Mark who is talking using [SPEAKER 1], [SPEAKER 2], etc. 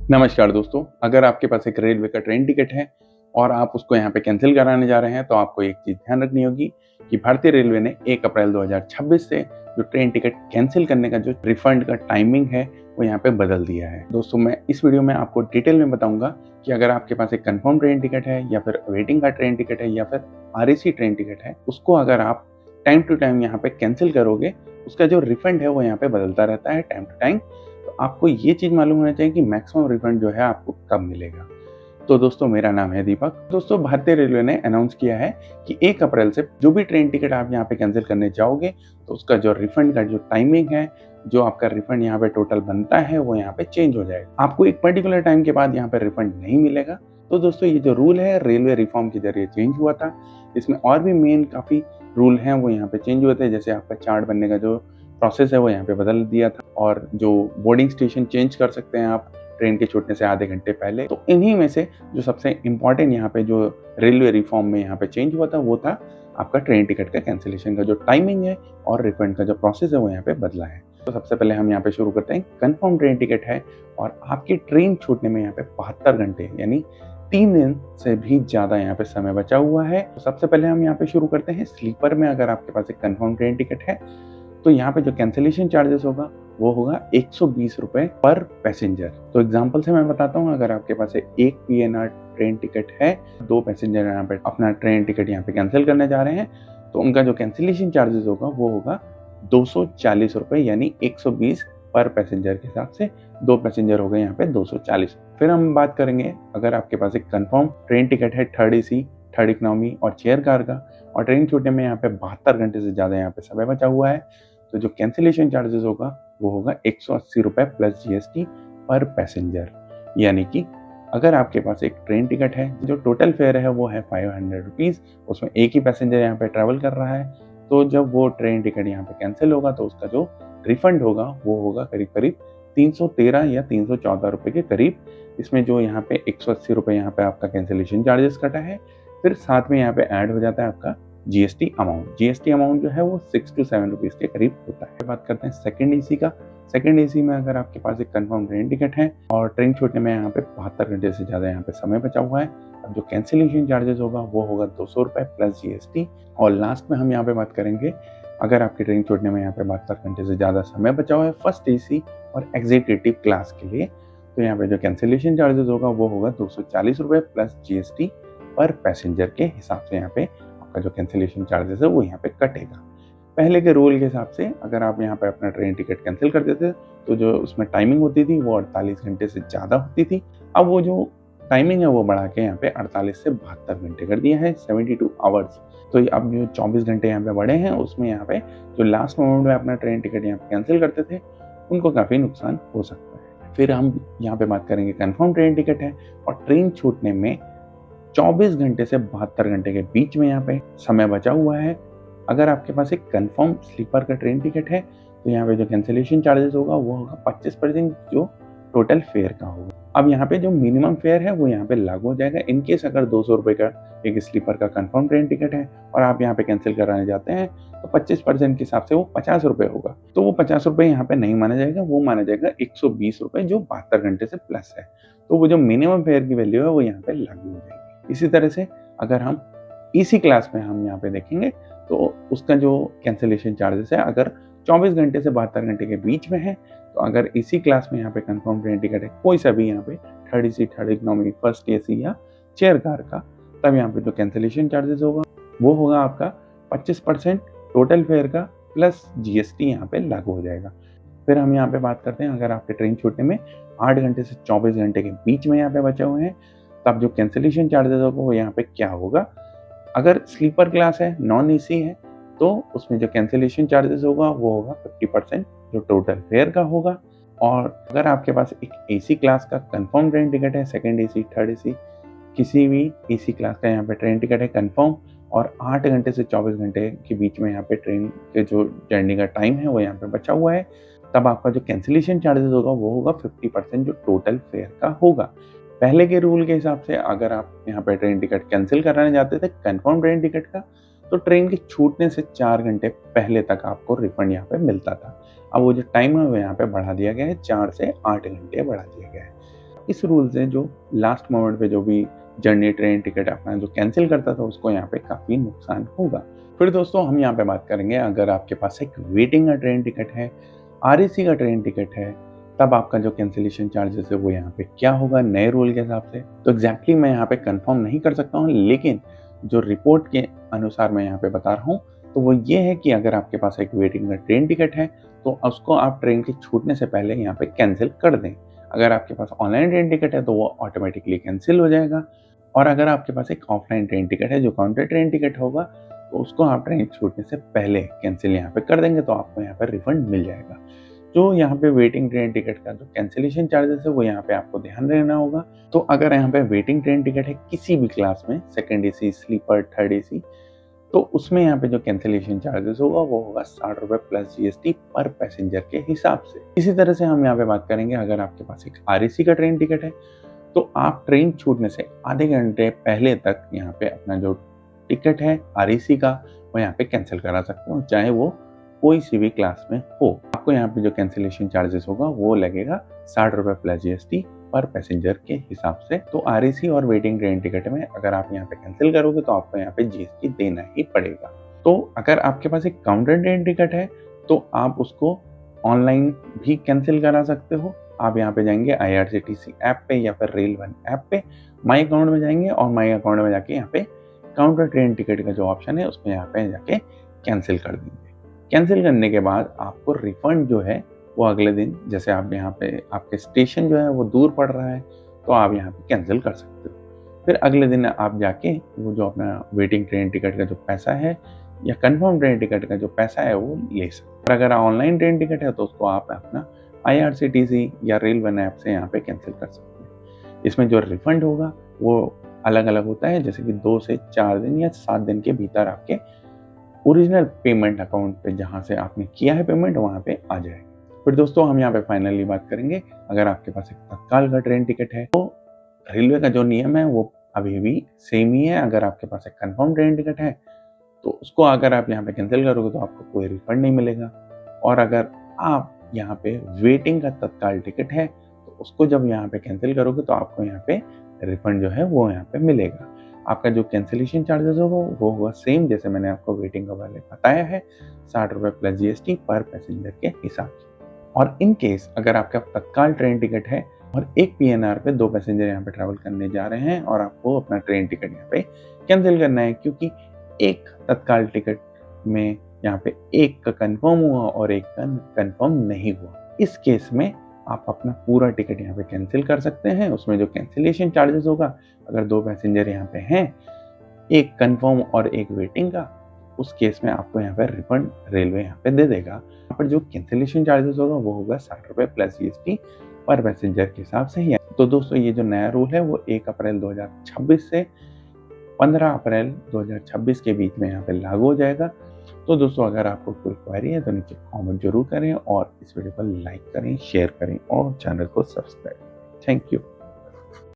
[SPEAKER 1] नमस्कार दोस्तों, अगर आपके पास एक रेलवे का ट्रेन टिकट है और आप उसको यहाँ पे कैंसिल कराने जा रहे हैं, तो आपको एक चीज़ ध्यान रखनी होगी कि भारतीय रेलवे ने 1 अप्रैल 2026 से जो ट्रेन टिकट कैंसिल करने का जो रिफंड का टाइमिंग है, वो यहाँ पे बदल दिया है। दोस्तों, मैं इस वीडियो में आपको डिटेल में बताऊँगा कि अगर आपके पास एक कन्फर्म ट्रेन टिकट है या फिर वेटिंग का ट्रेन टिकट है या फिर आरएसी ट्रेन टिकट है, उसको अगर आप टाइम टू टाइम यहाँ पे कैंसिल करोगे, उसका जो रिफंड है वो यहाँ पे बदलता रहता है टाइम टू टाइम। तो आपको ये चीज़ मालूम होना चाहिए कि मैक्सिमम रिफंड जो है आपको कब मिलेगा। तो दोस्तों, मेरा नाम है दीपक। दोस्तों, भारतीय रेलवे ने अनाउंस किया है कि 1 अप्रैल से जो भी ट्रेन टिकट आप यहाँ पे कैंसिल करने जाओगे, तो उसका जो रिफंड का जो टाइमिंग है, जो आपका रिफंड यहाँ पे टोटल बनता है, वो यहाँ पे चेंज हो जाएगा। आपको एक पर्टिकुलर टाइम के बाद यहाँ पे रिफंड नहीं मिलेगा। तो दोस्तों, ये जो रूल है रेलवे रिफॉर्म के ज़रिए चेंज हुआ था। इसमें और भी मेन काफ़ी रूल हैं, वो यहाँ पे चेंज हुए थे। जैसे आपका चार्ट बनने का जो प्रोसेस है, वो यहाँ पे बदल दिया था और जो बोर्डिंग स्टेशन चेंज कर सकते हैं आप ट्रेन के छूटने से आधे घंटे पहले। तो इन्हीं में से जो सबसे इम्पोर्टेंट यहाँ पे जो रेलवे रिफॉर्म में यहाँ पे चेंज हुआ था, वो था आपका ट्रेन टिकट का कैंसिलेशन का जो टाइमिंग है और रिफंड का जो प्रोसेस है, वो यहाँ पे बदला है। तो सबसे पहले हम यहाँ पे शुरू करते हैं। कन्फर्म ट्रेन टिकट है और आपकी ट्रेन छूटने में यहाँ पे 72 घंटे यानी 3 दिन से भी ज़्यादा यहाँ पे समय बचा हुआ है। तो सबसे पहले हम यहाँ पे शुरू करते हैं स्लीपर में। अगर आपके पास एक कन्फर्म ट्रेन टिकट है, तो यहाँ पे जो कैंसिलेशन चार्जेस होगा, वो होगा 120 रुपए पर पैसेंजर। तो एग्जांपल से मैं बताता हूँ, अगर आपके पास एक पीएनआर ट्रेन टिकट है, 2 पैसेंजर यहाँ पे अपना ट्रेन टिकट यहाँ पे कैंसिल करने जा रहे हैं, तो उनका जो कैंसिलेशन चार्जेस होगा, वो होगा 240 रुपए यानी 120 पर पैसेंजर के हिसाब से। 2 पैसेंजर हो गए यहाँ पे 240। फिर हम बात करेंगे, अगर आपके पास एक कंफर्म ट्रेन टिकट है थर्ड एसी, थर्ड इकोनॉमी और चेयर कार का, और ट्रेन छूटने में यहाँ पे 72 घंटे से ज़्यादा यहाँ पे समय बचा हुआ है, तो जो कैंसिलेशन चार्जेस होगा, वो होगा 180 रुपए प्लस जीएसटी पर पैसेंजर। यानी कि अगर आपके पास एक ट्रेन टिकट है, जो टोटल फेयर है वो है 500 रुपीज़, उसमें एक ही पैसेंजर यहाँ पे ट्रैवल कर रहा है, तो जब वो ट्रेन टिकट यहाँ पे कैंसिल होगा, तो उसका जो रिफंड होगा, वो होगा करीब करीब 313 या 314 रुपए के करीब। इसमें जो यहाँ पे 180 रुपए यहाँ पे आपका कैंसिलेशन चार्जेस कटा है, फिर साथ में यहाँ पे ऐड हो जाता है आपका जीएसटी अमाउंट। जीएसटी अमाउंट जो है वो 6 to 7 रुपीज़ के करीब होता है। बात करते हैं सेकंड एसी का। सेकंड एसी में अगर आपके पास एक कंफर्म ट्रेन टिकट है और ट्रेन छूटने में यहाँ पे 72 घंटे से ज़्यादा यहाँ पे समय बचा हुआ है, अब जो कैंसिलेशन चार्जेस होगा, वो होगा 200 रुपये प्लस जीएसटी। और लास्ट में हम यहाँ पे बात करेंगे, अगर आपकी ट्रेन छूटने में यहाँ पे 72 घंटे से ज़्यादा समय बचा हुआ है फर्स्ट एसी और एग्जीक्यूटिव क्लास के लिए, तो यहाँ पे जो कैंसिलेशन चार्जेस होगा, वो होगा 240 रुपये प्लस जीएसटी पर पैसेंजर के हिसाब से। यहाँ पे आपका जो कैंसिलेशन चार्जेस है, वो यहाँ पे कटेगा। पहले के रूल के हिसाब से अगर आप यहाँ पे अपना ट्रेन टिकट कैंसिल करते थे, तो जो उसमें टाइमिंग होती थी वो 48 घंटे से ज़्यादा होती थी। अब वो जो टाइमिंग है वो बढ़ा के यहाँ पे 48 से 72 घंटे कर दिया है, 72 आवर्स। तो अब जो 24 घंटे यहाँ पे बढ़े हैं, उसमें यहाँ पे जो लास्ट मोमेंट में अपना ट्रेन टिकट यहाँ पे कैंसिल करते थे, उनको काफ़ी नुकसान हो सकता है। फिर हम यहाँ पे बात करेंगे, कन्फर्म ट्रेन टिकट है और ट्रेन छूटने में 24 घंटे से 72 घंटे के बीच में यहाँ पे समय बचा हुआ है। अगर आपके पास एक कंफर्म स्लीपर का ट्रेन टिकट है, तो यहाँ पे जो कैंसिलेशन चार्जेस होगा, वो होगा 25% जो टोटल फेयर का होगा। अब यहाँ पे जो मिनिमम फेयर है, वो यहाँ पे लागू हो जाएगा। इनकेस अगर 200 रुपये का एक स्लीपर का कंफर्म ट्रेन टिकट है और आप यहाँ पे कैंसिल कराने जाते हैं, तो 25% के हिसाब से वो 50 रुपये होगा। तो वो 50 रुपये यहाँ पे नहीं माना जाएगा, वो माना जाएगा 120 रुपये, जो 72 घंटे से प्लस है। तो वो जो मिनिमम फेयर की वैल्यू है, वो यहाँ पे लागू हो जाएगी। इसी तरह से अगर हम इसी क्लास में हम यहाँ पे देखेंगे, तो उसका जो कैंसिलेशन चार्जेस है, अगर 24 घंटे से 72 घंटे के बीच में है, तो अगर इसी क्लास में यहाँ पे कंफर्म ट्रेन टिकट है, कोई सा भी यहाँ पे third AC, third economy, first AC या चेयर कार का, तब यहाँ पे जो कैंसिलेशन चार्जेस होगा, वो होगा आपका 25% टोटल फेयर का प्लस जीएसटी यहाँ पे लागू हो जाएगा। फिर हम यहाँ पे बात करते हैं, अगर आपके ट्रेन छूटने में 8 घंटे से 24 घंटे के बीच में यहाँ पे बचे हुए हैं, तब जो कैंसिलेशन चार्जेस होगा, वो यहाँ पे क्या होगा। अगर स्लीपर क्लास है, नॉन एसी है, तो उसमें जो कैंसिलेशन चार्जेस होगा, वो होगा 50% जो टोटल फेयर का होगा। और अगर आपके पास एक एसी क्लास का कंफर्म ट्रेन टिकट है, सेकंड एसी, थर्ड एसी, किसी भी एसी क्लास का यहाँ पे ट्रेन टिकट है कंफर्म, और 8 घंटे से 24 घंटे के बीच में यहाँ पे ट्रेन के जो जर्नी का टाइम है, वो यहाँ पे बचा हुआ है, तब आपका जो कैंसिलेशन चार्जेस होगा, वो होगा 50% जो टोटल फेयर का होगा। पहले के रूल के हिसाब से अगर आप यहाँ पे ट्रेन टिकट कैंसिल कराने जाते थे कंफर्म ट्रेन टिकट का, तो ट्रेन के छूटने से 4 घंटे पहले तक आपको रिफंड यहाँ पे मिलता था। अब वो जो टाइम है, वो यहाँ पे बढ़ा दिया गया है, 4 से 8 घंटे बढ़ा दिया गया है। इस रूल से जो लास्ट मोमेंट पे जो भी जर्नी ट्रेन टिकट अपना जो कैंसिल करता था उसको यहाँ पे काफ़ी नुकसान होगा। फिर दोस्तों हम यहाँ पे बात करेंगे, अगर आपके पास एक वेटिंग का ट्रेन टिकट है, आरएसी का ट्रेन टिकट है, तब आपका जो कैंसिलेशन चार्जेस है वो यहाँ पे क्या होगा नए रूल के हिसाब से। तो एग्जैक्टली मैं यहाँ पे कंफर्म नहीं कर सकता हूँ, लेकिन जो रिपोर्ट के अनुसार मैं यहाँ पे बता रहा हूँ तो वो ये है कि अगर आपके पास एक वेटिंग का ट्रेन टिकट है तो उसको आप ट्रेन के छूटने से पहले यहाँ पे कैंसिल कर दें। अगर आपके पास ऑनलाइन ट्रेन टिकट है तो वो ऑटोमेटिकली कैंसिल हो जाएगा, और अगर आपके पास एक ऑफलाइन ट्रेन टिकट है जो काउंटर ट्रेन टिकट होगा तो उसको आप ट्रेन छूटने से पहले कैंसिल यहाँ पे कर देंगे तो आपको यहाँ पे रिफंड मिल जाएगा। जो यहाँ पे वेटिंग ट्रेन टिकट का जो कैंसिलेशन चार्जेस है वो यहाँ पे आपको ध्यान देना होगा। तो अगर यहाँ पे वेटिंग ट्रेन टिकट है किसी भी क्लास में, second AC, sleeper, third AC, तो उसमें यहाँ पे जो कैंसिलेशन चार्जेस होगा वो होगा 60 रुपए प्लस जीएसटी पर पैसेंजर के हिसाब से। इसी तरह से हम यहाँ पे बात करेंगे, अगर आपके पास एक आरएसी का ट्रेन टिकट है तो आप ट्रेन छूटने से आधे घंटे पहले तक यहाँ पे अपना जो टिकट है आरएसी का वो यहाँ पे कैंसिल करा सकते हो, चाहे वो कोई सी भी क्लास में हो। आपको यहाँ पे जो कैंसिलेशन चार्जेस होगा वो लगेगा 60 रुपए प्लस जीएसटी पर पैसेंजर के हिसाब से। तो आरएसी और वेटिंग ट्रेन टिकट में अगर आप यहाँ पे कैंसिल करोगे तो आपको यहाँ पे जीएसटी देना ही पड़ेगा। तो अगर आपके पास एक काउंटर ट्रेन टिकट है तो आप उसको ऑनलाइन भी कैंसिल करा सकते हो। आप यहाँ पे जाएंगे IRCTC ऐप पे या फिर रेल वन ऐप पे, माई अकाउंट में जाएंगे और माई अकाउंट में जाके यहाँ पे काउंटर ट्रेन टिकट का जो ऑप्शन है उसमें यहाँ पे जाके कैंसिल कर देंगे। कैंसिल करने के बाद आपको रिफंड जो है वो अगले दिन, जैसे आप यहाँ पे आपके स्टेशन जो है वो दूर पड़ रहा है तो आप यहाँ पे कैंसिल कर सकते हो। फिर अगले दिन आप जाके वो जो अपना वेटिंग ट्रेन टिकट का जो पैसा है या कंफर्म ट्रेन टिकट का जो पैसा है वो ले सकते हो। और अगर ऑनलाइन ट्रेन टिकट है तो उसको आप अपना IRCTC या रेल वन ऐप से यहाँ पे कैंसिल कर सकते हैं। इसमें जो रिफंड होगा वो अलग अलग होता है, जैसे कि 2 से 4 दिन या 7 दिन के भीतर आपके ओरिजिनल पेमेंट अकाउंट पे जहाँ से आपने किया है पेमेंट वहाँ पे आ जाएगा। फिर दोस्तों हम यहाँ पे फाइनली बात करेंगे, अगर आपके पास एक तत्काल का ट्रेन टिकट है तो रेलवे का जो नियम है वो अभी भी सेम ही है। अगर आपके पास एक कंफर्म ट्रेन टिकट है तो उसको अगर आप यहाँ पे कैंसिल करोगे तो आपको कोई रिफंड नहीं मिलेगा, और अगर आप यहाँ पे वेटिंग का तत्काल टिकट है तो उसको जब यहाँ पे कैंसिल करोगे तो आपको यहाँ पे रिफंड जो है वो यहाँ पे मिलेगा। आपका जो कैंसिलेशन चार्जेस होगा वो होगा सेम जैसे मैंने आपको वेटिंग का वाले बताया है, 60 रुपए प्लस जीएसटी पर पैसेंजर के हिसाब से। और इन केस अगर आपका तत्काल ट्रेन टिकट है और एक PNR पे 2 पैसेंजर यहाँ पे ट्रैवल करने जा रहे हैं और आपको अपना ट्रेन टिकट यहाँ पे कैंसिल करना है, क्योंकि एक तत्काल टिकट में यहाँ पे एक का कंफर्म हुआ और एक का कंफर्म नहीं हुआ, इस केस में आप अपना पूरा टिकट यहाँ पे कैंसिल कर सकते हैं। उसमें जो कैंसिलेशन चार्जेस होगा, अगर 2 पैसेंजर यहाँ पे हैं, एक कंफर्म और एक वेटिंग का, उस केस में आपको यहाँ पे रिफंड रेलवे यहाँ पे दे देगा। यहाँ पर जो कैंसिलेशन चार्जेस होगा वो होगा 60 रुपए प्लस जीएसटी पर पैसेंजर के हिसाब से ही है। तो दोस्तों ये जो नया रूल है वो 1 अप्रैल 2026 से 15 अप्रैल 2026 के बीच में यहाँ पे लागू हो जाएगा। तो दोस्तों अगर आपको कोई क्वेरी है तो नीचे कमेंट जरूर करें और इस वीडियो को लाइक करें, शेयर करें और चैनल को सब्सक्राइब करें। Thank you.